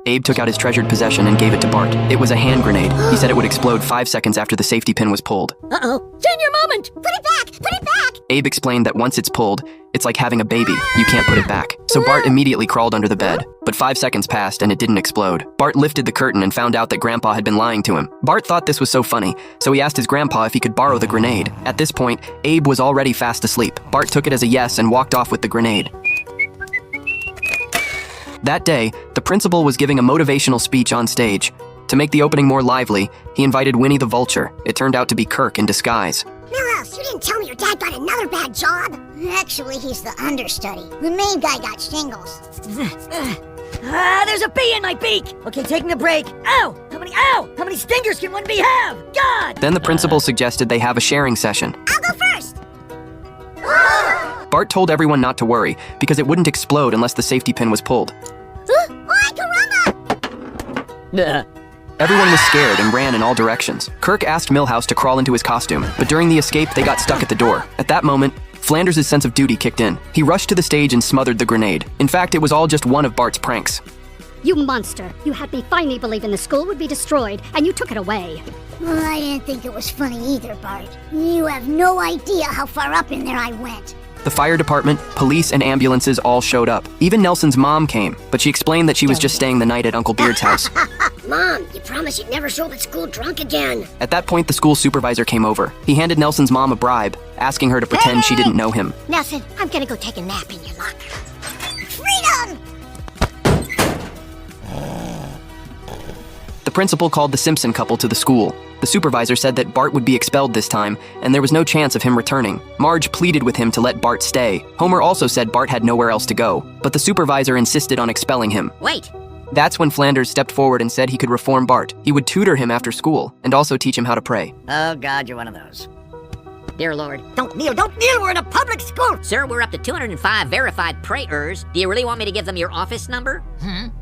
Abe took out his treasured possession and gave it to Bart. It was a hand grenade. He said it would explode 5 seconds after the safety pin was pulled. Uh-oh. Senior moment! Put it back! Put it back! Abe explained that once it's pulled, it's like having a baby. You can't put it back. So Bart immediately crawled under the bed. But 5 seconds passed and it didn't explode. Bart lifted the curtain and found out that Grandpa had been lying to him. Bart thought this was so funny, so he asked his grandpa if he could borrow the grenade. At this point, Abe was already fast asleep. Bart took it as a yes and walked off with the grenade. That day, the principal was giving a motivational speech on stage. To make the opening more lively, he invited Winnie the Vulture. It turned out to be Kirk in disguise. Milhouse, you didn't tell me your dad got another bad job. Actually, he's the understudy. The main guy got shingles. There's a bee in my beak. Okay, taking a break. Ow! How many stingers can one bee have? God! Then the principal suggested they have a sharing session. I'll go first. Bart told everyone not to worry, because it wouldn't explode unless the safety pin was pulled. Oi, caramba! Everyone was scared and ran in all directions. Kirk asked Milhouse to crawl into his costume, but during the escape, they got stuck at the door. At that moment, Flanders' sense of duty kicked in. He rushed to the stage and smothered the grenade. In fact, it was all just one of Bart's pranks. You monster! You had me finally believing the school would be destroyed, and you took it away. Well, I didn't think it was funny either, Bart. You have no idea how far up in there I went. The fire department, police, and ambulances all showed up. Even Nelson's mom came, but she explained that she was just staying the night at Uncle Beard's house. Mom, you promised you'd never show up at school drunk again. At that point, the school supervisor came over. He handed Nelson's mom a bribe, asking her to pretend she didn't know him. Nelson, I'm gonna go take a nap in your locker. Freedom! The principal called the Simpson couple to the school. The supervisor said that Bart would be expelled this time, and there was no chance of him returning. Marge pleaded with him to let Bart stay. Homer also said Bart had nowhere else to go, but the supervisor insisted on expelling him. Wait. That's when Flanders stepped forward and said he could reform Bart. He would tutor him after school, and also teach him how to pray. Oh, God, you're one of those. Dear Lord. Don't kneel, we're in a public school! Sir, we're up to 205 verified prayers. Do you really want me to give them your office number?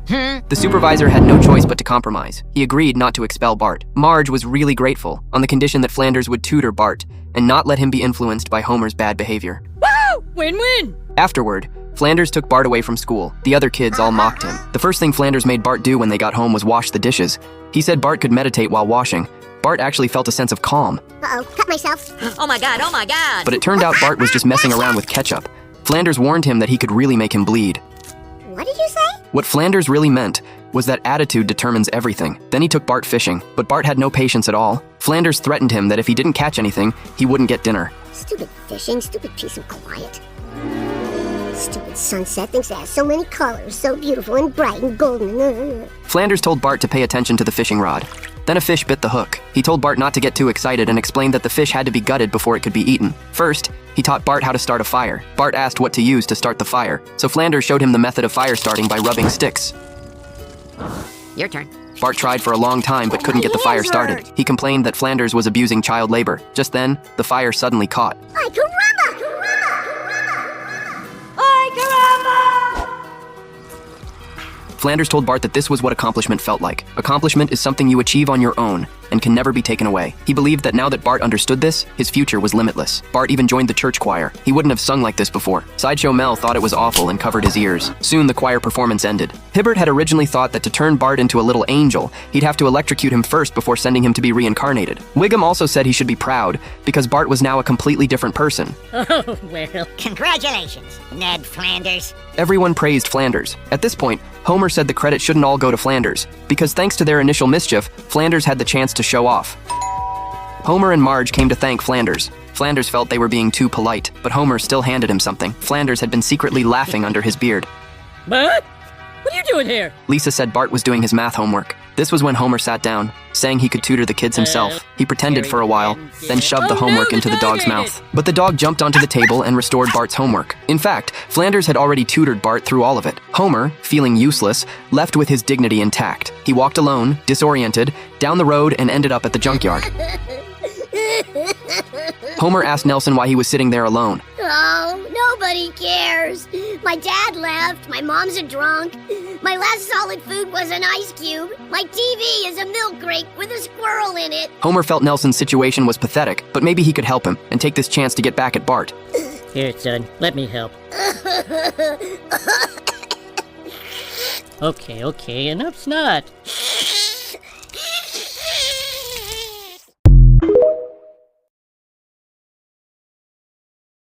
The supervisor had no choice but to compromise. He agreed not to expel Bart. Marge was really grateful, on the condition that Flanders would tutor Bart, and not let him be influenced by Homer's bad behavior. Woo! Win-win! Afterward, Flanders took Bart away from school. The other kids all mocked him. The first thing Flanders made Bart do when they got home was wash the dishes. He said Bart could meditate while washing. Bart actually felt a sense of calm. Uh-oh, cut myself. Oh my God, oh my God! But it turned out Bart was just messing around with ketchup. Flanders warned him that he could really make him bleed. What did you say? What Flanders really meant was that attitude determines everything. Then he took Bart fishing, but Bart had no patience at all. Flanders threatened him that if he didn't catch anything, he wouldn't get dinner. Stupid fishing, stupid piece of quiet. Stupid sunset thinks it has so many colors, so beautiful and bright and golden. Flanders told Bart to pay attention to the fishing rod. Then a fish bit the hook. He told Bart not to get too excited and explained that the fish had to be gutted before it could be eaten. First, he taught Bart how to start a fire. Bart asked what to use to start the fire, so Flanders showed him the method of fire starting by rubbing sticks. Your turn. Bart tried for a long time but couldn't get the fire started. He complained that Flanders was abusing child labor. Just then, the fire suddenly caught. Ay, caramba! Flanders told Bart that this was what accomplishment felt like. Accomplishment is something you achieve on your own and can never be taken away. He believed that now that Bart understood this, his future was limitless. Bart even joined the church choir. He wouldn't have sung like this before. Sideshow Mel thought it was awful and covered his ears. Soon the choir performance ended. Hibbert had originally thought that to turn Bart into a little angel, he'd have to electrocute him first before sending him to be reincarnated. Wiggum also said he should be proud, because Bart was now a completely different person. Oh, well. Congratulations, Ned Flanders. Everyone praised Flanders. At this point, Homer said the credit shouldn't all go to Flanders, because thanks to their initial mischief, Flanders had the chance to show off. Homer and Marge came to thank Flanders. Flanders felt they were being too polite, but Homer still handed him something. Flanders had been secretly laughing under his beard. What? What are you doing here? Lisa said Bart was doing his math homework. This was when Homer sat down, saying he could tutor the kids himself. He pretended for a while, then shoved the homework into the dog's mouth. But the dog jumped onto the table and restored Bart's homework. In fact, Flanders had already tutored Bart through all of it. Homer, feeling useless, left with his dignity intact. He walked alone, disoriented, down the road and ended up at the junkyard. Homer asked Nelson why he was sitting there alone. Oh, nobody cares. My dad left, my mom's a drunk, my last solid food was an ice cube, my TV is a milk crate with a squirrel in it. Homer felt Nelson's situation was pathetic, but maybe he could help him and take this chance to get back at Bart. Here, son, let me help. Okay, enough snot.